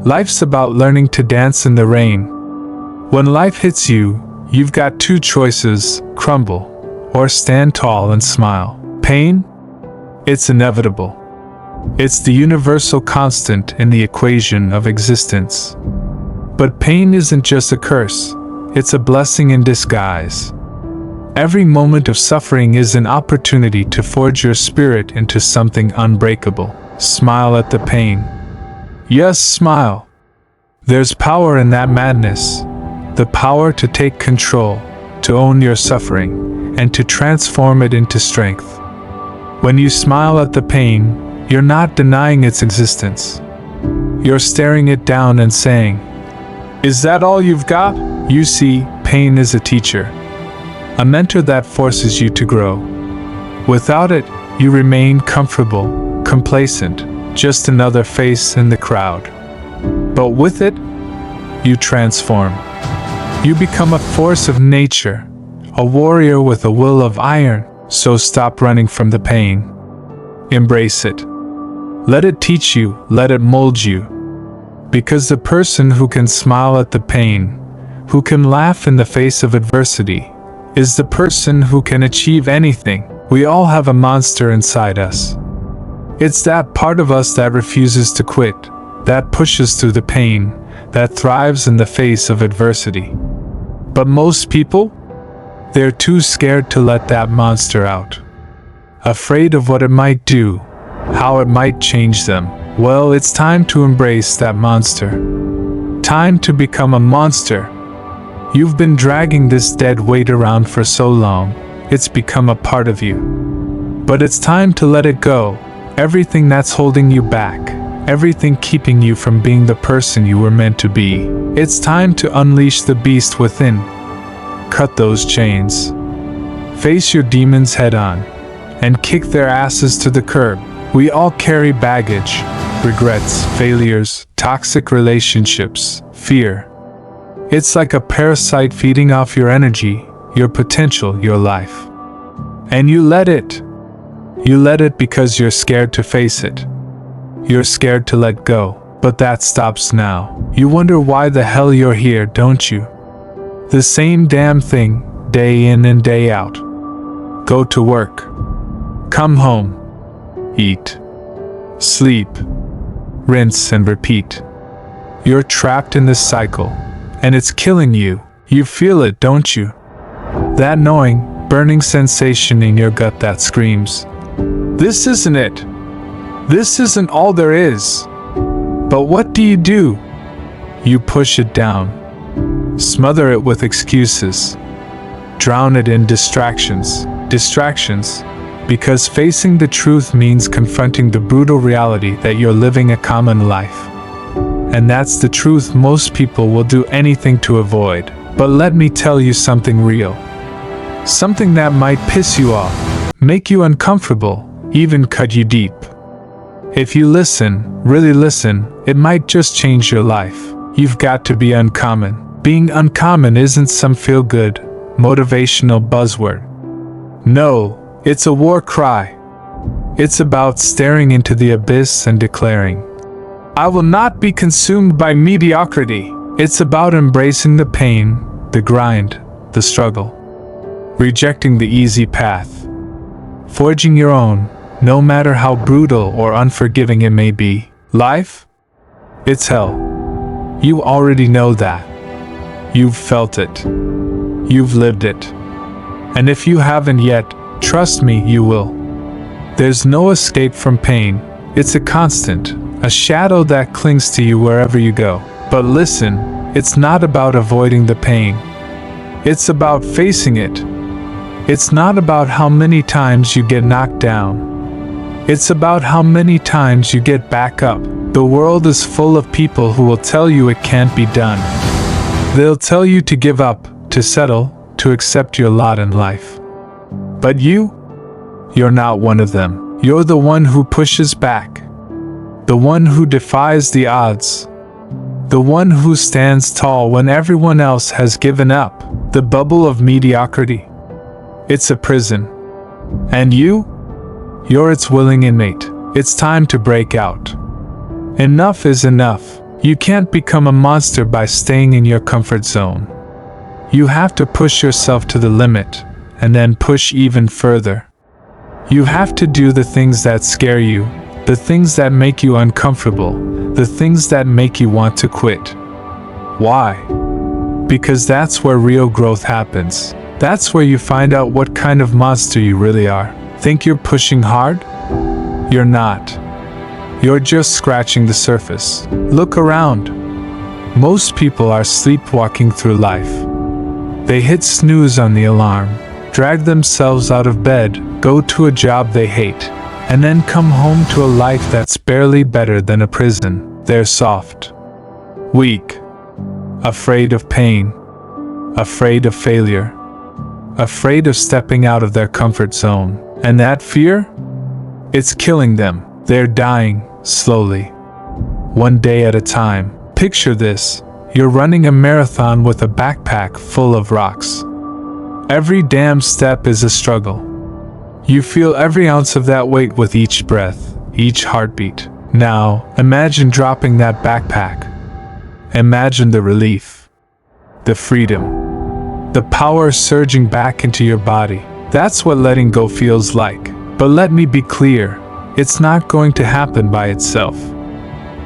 Life's about learning to dance in the rain. When life hits you, you've got two choices: crumble or stand tall and smile. Pain? It's inevitable. It's the universal constant in the equation of existence. But pain isn't just a curse, it's a blessing in disguise. Every moment of suffering is an opportunity to forge your spirit into something unbreakable. Smile at the pain. Yes, smile. There's power in that madness. The power to take control, to own your suffering, and to transform it into strength. When you smile at the pain, you're not denying its existence. You're staring it down and saying, "Is that all you've got?" You see, pain is a teacher, a mentor that forces you to grow. Without it, you remain comfortable, complacent, just another face in the crowd. But with it, you transform. You become a force of nature, a warrior with a will of iron. So stop running from the pain. Embrace it. Let it teach you, let it mold you. Because the person who can smile at the pain, who can laugh in the face of adversity, is the person who can achieve anything. We all have a monster inside us. It's that part of us that refuses to quit, that pushes through the pain, that thrives in the face of adversity. But most people, they're too scared to let that monster out. Afraid of what it might do, how it might change them. Well, it's time to embrace that monster. Time to become a monster. You've been dragging this dead weight around for so long, it's become a part of you. But it's time to let it go. Everything that's holding you back, everything keeping you from being the person you were meant to be. It's time to unleash the beast within. Cut those chains. Face your demons head on, and kick their asses to the curb. We all carry baggage, regrets, failures, toxic relationships, fear. It's like a parasite feeding off your energy, your potential, your life. And you let it. You let it because you're scared to face it. You're scared to let go. But that stops now. You wonder why the hell you're here, don't you? The same damn thing, day in and day out. Go to work. Come home. Eat. Sleep. Rinse and repeat. You're trapped in this cycle, and it's killing you. You feel it, don't you? That gnawing, burning sensation in your gut that screams, "This isn't it. This isn't all there is." But what do? You push it down. Smother it with excuses. Drown it in distractions. Because facing the truth means confronting the brutal reality that you're living a common life. And that's the truth most people will do anything to avoid. But let me tell you something real. Something that might piss you off, make you uncomfortable, even cut you deep. If you listen, really listen, it might just change your life. You've got to be uncommon. Being uncommon isn't some feel-good, motivational buzzword. No, it's a war cry. It's about staring into the abyss and declaring, "I will not be consumed by mediocrity." It's about embracing the pain, the grind, the struggle. Rejecting the easy path. Forging your own, no matter how brutal or unforgiving it may be. Life? It's hell. You already know that. You've felt it. You've lived it. And if you haven't yet, trust me, you will. There's no escape from pain. It's a constant, a shadow that clings to you wherever you go. But listen, it's not about avoiding the pain. It's about facing it. It's not about how many times you get knocked down. It's about how many times you get back up. The world is full of people who will tell you it can't be done. They'll tell you to give up, to settle, to accept your lot in life. But you're not one of them. You're the one who pushes back. The one who defies the odds. The one who stands tall when everyone else has given up. The bubble of mediocrity. It's a prison. And you're its willing inmate. It's time to break out. Enough is enough. You can't become a monster by staying in your comfort zone. You have to push yourself to the limit, and then push even further. You have to do the things that scare you, the things that make you uncomfortable, the things that make you want to quit. Why? Because that's where real growth happens. That's where you find out what kind of monster you really are. Think you're pushing hard? You're not. You're just scratching the surface. Look around. Most people are sleepwalking through life. They hit snooze on the alarm, drag themselves out of bed, go to a job they hate, and then come home to a life that's barely better than a prison. They're soft, weak, afraid of pain, afraid of failure, afraid of stepping out of their comfort zone. And that fear? It's killing them. They're dying, slowly. One day at a time. Picture this. You're running a marathon with a backpack full of rocks. Every damn step is a struggle. You feel every ounce of that weight with each breath, each heartbeat. Now, imagine dropping that backpack. Imagine the relief, the freedom, the power surging back into your body. That's what letting go feels like. But let me be clear, it's not going to happen by itself.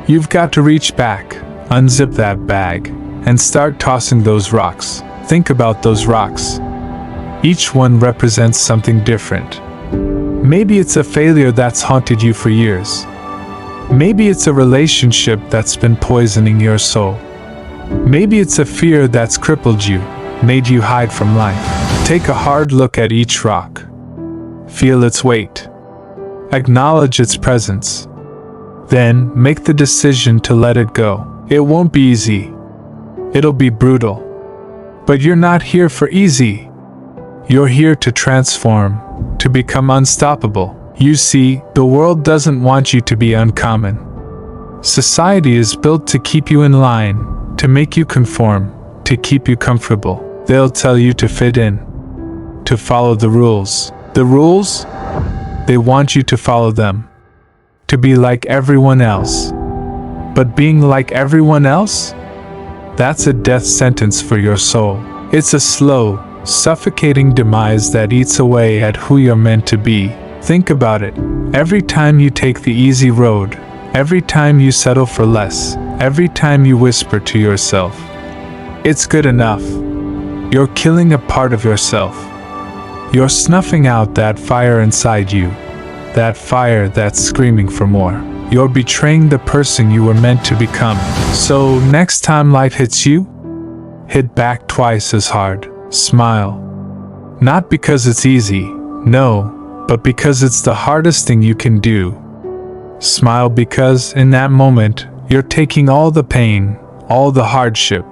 You've got to reach back, unzip that bag, and start tossing those rocks. Think about those rocks. Each one represents something different. Maybe it's a failure that's haunted you for years. Maybe it's a relationship that's been poisoning your soul. Maybe it's a fear that's crippled you, made you hide from life. Take a hard look at each rock. Feel its weight. Acknowledge its presence. Then, make the decision to let it go. It won't be easy. It'll be brutal. But you're not here for easy. You're here to transform, to become unstoppable. You see, the world doesn't want you to be uncommon. Society is built to keep you in line, to make you conform, to keep you comfortable. They'll tell you to fit in, to follow the rules. The rules? They want you to follow them, to be like everyone else. But being like everyone else? That's a death sentence for your soul. It's a slow, suffocating demise that eats away at who you're meant to be. Think about it. Every time you take the easy road, every time you settle for less, every time you whisper to yourself, "It's good enough," you're killing a part of yourself. You're snuffing out that fire inside you, that fire that's screaming for more. You're betraying the person you were meant to become. So, next time life hits you, hit back twice as hard. Smile. Not because it's easy, no, but because it's the hardest thing you can do. Smile because, in that moment, you're taking all the pain, all the hardship,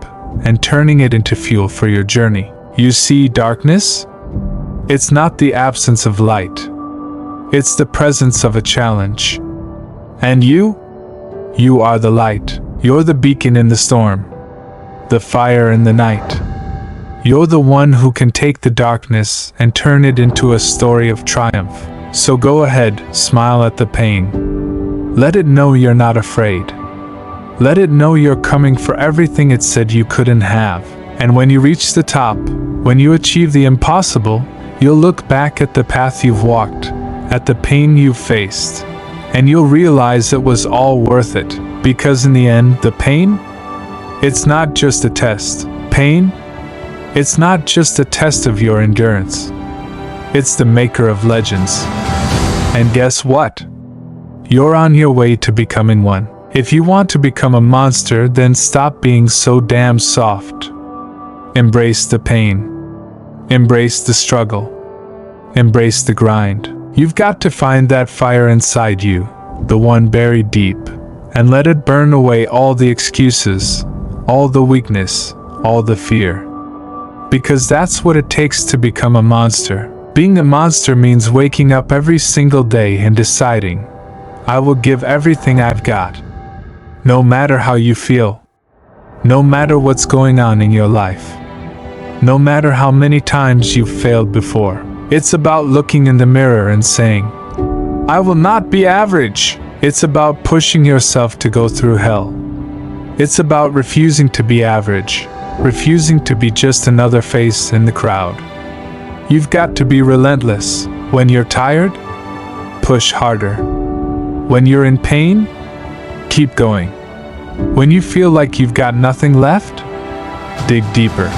and turning it into fuel for your journey. You see, darkness? It's not the absence of light. It's the presence of a challenge. And you? You are the light. You're the beacon in the storm. The fire in the night. You're the one who can take the darkness and turn it into a story of triumph. So go ahead, smile at the pain. Let it know you're not afraid. Let it know you're coming for everything it said you couldn't have. And when you reach the top, when you achieve the impossible, you'll look back at the path you've walked, at the pain you've faced, and you'll realize it was all worth it. Because in the end, the pain? It's not just a test. Pain? It's not just a test of your endurance. It's the maker of legends. And guess what? You're on your way to becoming one. If you want to become a monster, then stop being so damn soft. Embrace the pain. Embrace the struggle. Embrace the grind. You've got to find that fire inside you, the one buried deep, and let it burn away all the excuses, all the weakness, all the fear. Because that's what it takes to become a monster. Being a monster means waking up every single day and deciding, I will give everything I've got. No matter how you feel. No matter what's going on in your life. No matter how many times you've failed before. It's about looking in the mirror and saying, I will not be average. It's about pushing yourself to go through hell. It's about refusing to be average, refusing to be just another face in the crowd. You've got to be relentless. When you're tired, push harder. When you're in pain, keep going. When you feel like you've got nothing left, dig deeper.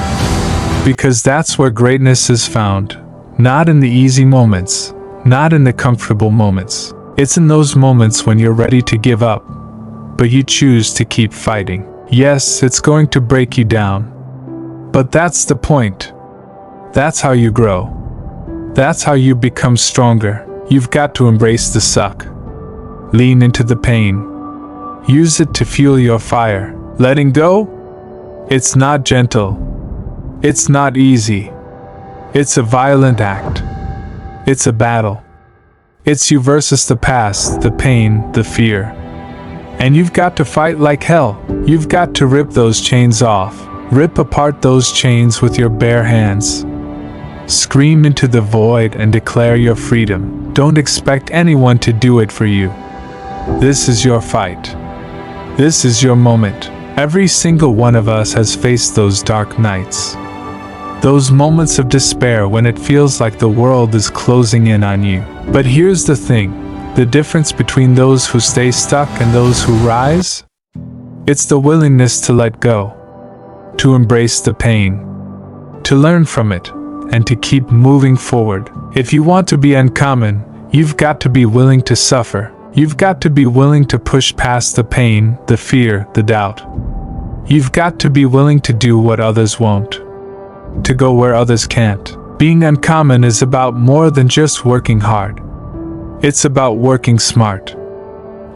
Because that's where greatness is found. Not in the easy moments, not in the comfortable moments. It's in those moments when you're ready to give up, but you choose to keep fighting. Yes, it's going to break you down. But that's the point. That's how you grow. That's how you become stronger. You've got to embrace the suck. Lean into the pain. Use it to fuel your fire. Letting go? It's not gentle. It's not easy. It's a violent act. It's a battle. It's you versus the past, the pain, the fear. And you've got to fight like hell. You've got to rip those chains off. Rip apart those chains with your bare hands. Scream into the void and declare your freedom. Don't expect anyone to do it for you. This is your fight. This is your moment. Every single one of us has faced those dark nights. Those moments of despair when it feels like the world is closing in on you. But here's the thing. The difference between those who stay stuck and those who rise? It's the willingness to let go. To embrace the pain. To learn from it. And to keep moving forward. If you want to be uncommon, you've got to be willing to suffer. You've got to be willing to push past the pain, the fear, the doubt. You've got to be willing to do what others won't. To go where others can't. Being uncommon is about more than just working hard. It's about working smart.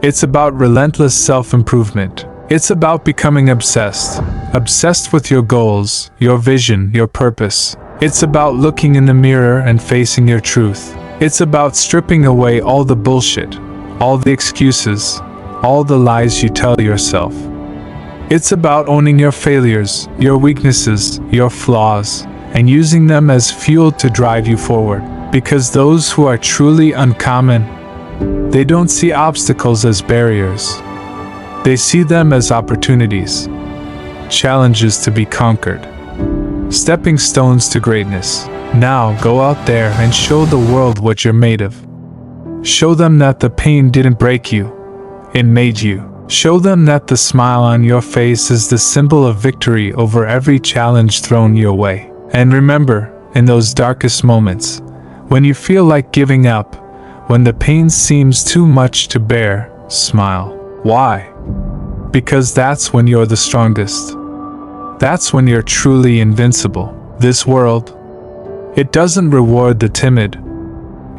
It's about relentless self-improvement. It's about becoming obsessed. Obsessed with your goals, your vision, your purpose. It's about looking in the mirror and facing your truth. It's about stripping away all the bullshit, all the excuses, all the lies you tell yourself. It's about owning your failures, your weaknesses, your flaws, and using them as fuel to drive you forward. Because those who are truly uncommon, they don't see obstacles as barriers. They see them as opportunities, challenges to be conquered. Stepping stones to greatness. Now go out there and show the world what you're made of. Show them that the pain didn't break you, it made you. Show them that the smile on your face is the symbol of victory over every challenge thrown your way. And remember, in those darkest moments, when you feel like giving up, when the pain seems too much to bear, smile. Why? Because that's when you're the strongest. That's when you're truly invincible. This world, it doesn't reward the timid.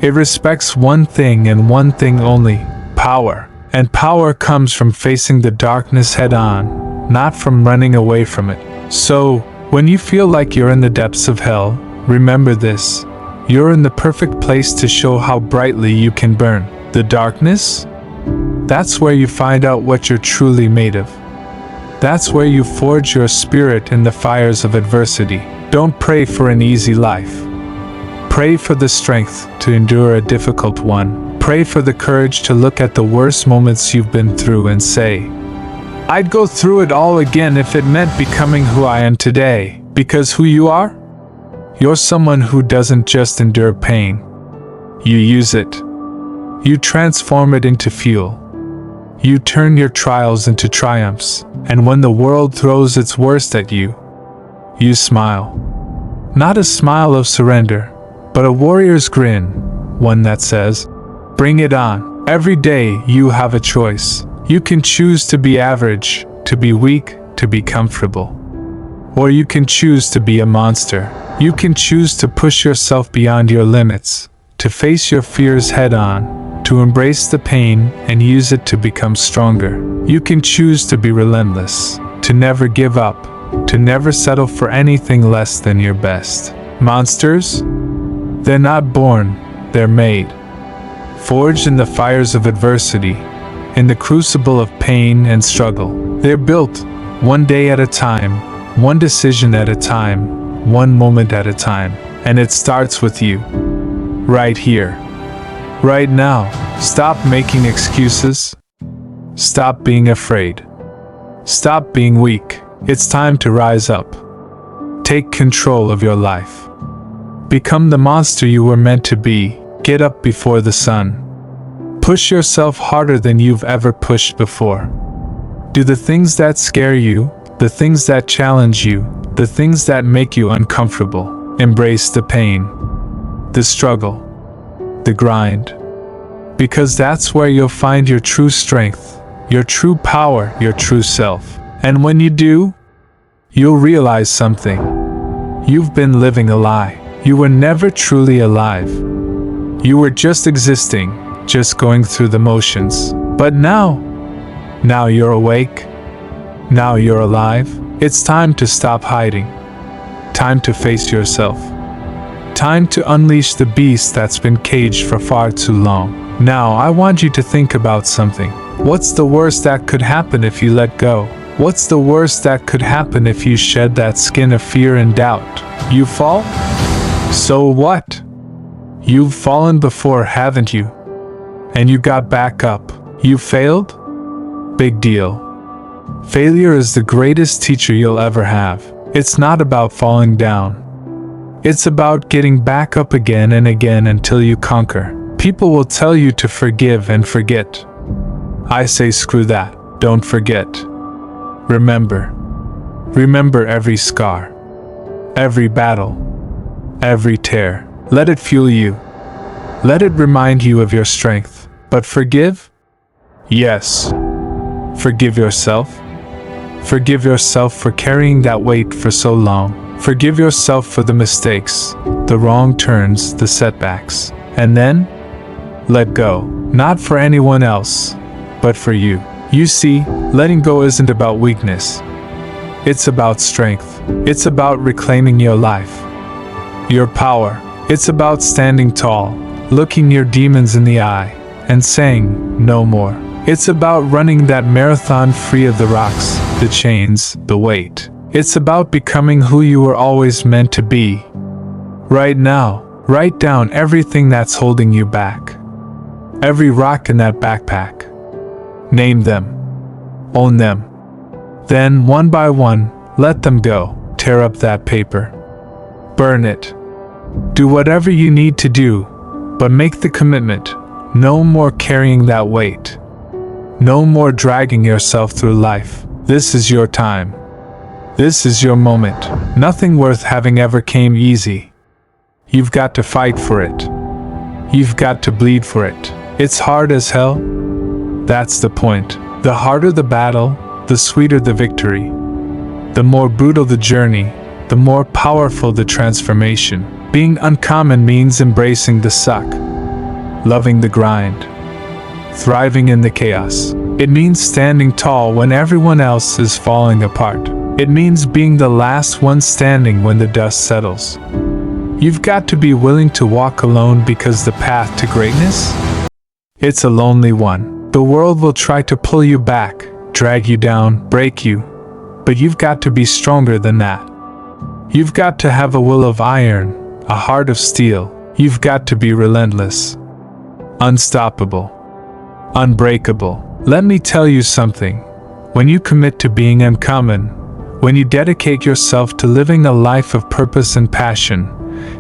It respects one thing and one thing only: power. And power comes from facing the darkness head on, not from running away from it. So, when you feel like you're in the depths of hell, remember this: you're in the perfect place to show how brightly you can burn. The darkness? That's where you find out what you're truly made of. That's where you forge your spirit in the fires of adversity. Don't pray for an easy life. Pray for the strength to endure a difficult one. Pray for the courage to look at the worst moments you've been through and say, I'd go through it all again if it meant becoming who I am today. Because who you are? You're someone who doesn't just endure pain. You use it. You transform it into fuel. You turn your trials into triumphs, and when the world throws its worst at you, you smile. Not a smile of surrender, but a warrior's grin, one that says, bring it on. Every day you have a choice. You can choose to be average, to be weak, to be comfortable. Or you can choose to be a monster. You can choose to push yourself beyond your limits, to face your fears head on, to embrace the pain and use it to become stronger. You can choose to be relentless, to never give up, to never settle for anything less than your best. Monsters? They're not born, they're made. Forged in the fires of adversity, in the crucible of pain and struggle. They're built, one day at a time, one decision at a time, one moment at a time. And it starts with you. Right here. Right now. Stop making excuses. Stop being afraid. Stop being weak. It's time to rise up. Take control of your life. Become the monster you were meant to be. Get up before the sun. Push yourself harder than you've ever pushed before. Do the things that scare you, the things that challenge you, the things that make you uncomfortable. Embrace the pain, the struggle, the grind. Because that's where you'll find your true strength, your true power, your true self. And when you do, you'll realize something. You've been living a lie. You were never truly alive. You were just existing, just going through the motions. But now you're awake. Now you're alive. It's time to stop hiding. Time to face yourself. Time to unleash the beast that's been caged for far too long. Now I want you to think about something. What's the worst that could happen if you let go? What's the worst that could happen if you shed that skin of fear and doubt? You fall? So what? You've fallen before, haven't you? And you got back up. You failed? Big deal. Failure is the greatest teacher you'll ever have. It's not about falling down. It's about getting back up again and again until you conquer. People will tell you to forgive and forget. I say screw that. Don't forget. Remember. Remember every scar, every battle, every tear. Let it fuel you. Let it remind you of your strength. But forgive? Yes. Forgive yourself. Forgive yourself for carrying that weight for so long. Forgive yourself for the mistakes, the wrong turns, the setbacks. And then, let go. Not for anyone else, but for you. You see, letting go isn't about weakness. It's about strength. It's about reclaiming your life, your power. It's about standing tall, looking your demons in the eye, and saying, no more. It's about running that marathon free of the rocks, the chains, the weight. It's about becoming who you were always meant to be. Right now, write down everything that's holding you back. Every rock in that backpack. Name them. Own them. Then, one by one, let them go. Tear up that paper. Burn it. Do whatever you need to do, but make the commitment. No more carrying that weight. No more dragging yourself through life. This is your time. This is your moment. Nothing worth having ever came easy. You've got to fight for it. You've got to bleed for it. It's hard as hell. That's the point. The harder the battle, the sweeter the victory. The more brutal the journey, the more powerful the transformation. Being uncommon means embracing the suck, loving the grind, thriving in the chaos. It means standing tall when everyone else is falling apart. It means being the last one standing when the dust settles. You've got to be willing to walk alone because the path to greatness? It's a lonely one. The world will try to pull you back, drag you down, break you. But you've got to be stronger than that. You've got to have a will of iron, a heart of steel. You've got to be relentless, unstoppable, unbreakable. Let me tell you something. When you commit to being uncommon, when you dedicate yourself to living a life of purpose and passion,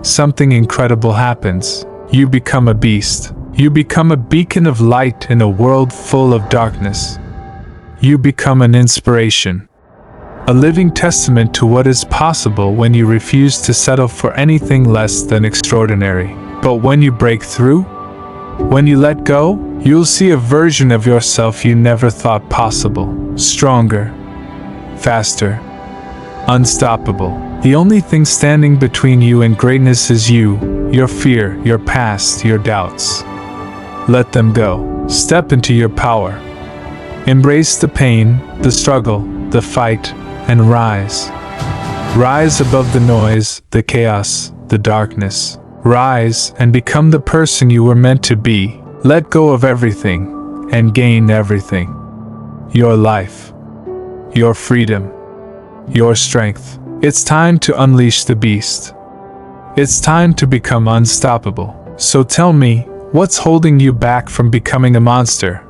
something incredible happens. You become a beast. You become a beacon of light in a world full of darkness. You become an inspiration, a living testament to what is possible when you refuse to settle for anything less than extraordinary. But when you break through, when you let go, you'll see a version of yourself you never thought possible. Stronger, faster, unstoppable. The only thing standing between you and greatness is you, your fear, your past, your doubts. Let them go. Step into your power. Embrace the pain, the struggle, the fight, and rise. Rise above the noise, the chaos, the darkness. Rise and become the person you were meant to be. Let go of everything and gain everything. Your life, your freedom, your strength. It's time to unleash the beast. It's time to become unstoppable. So tell me, what's holding you back from becoming a monster?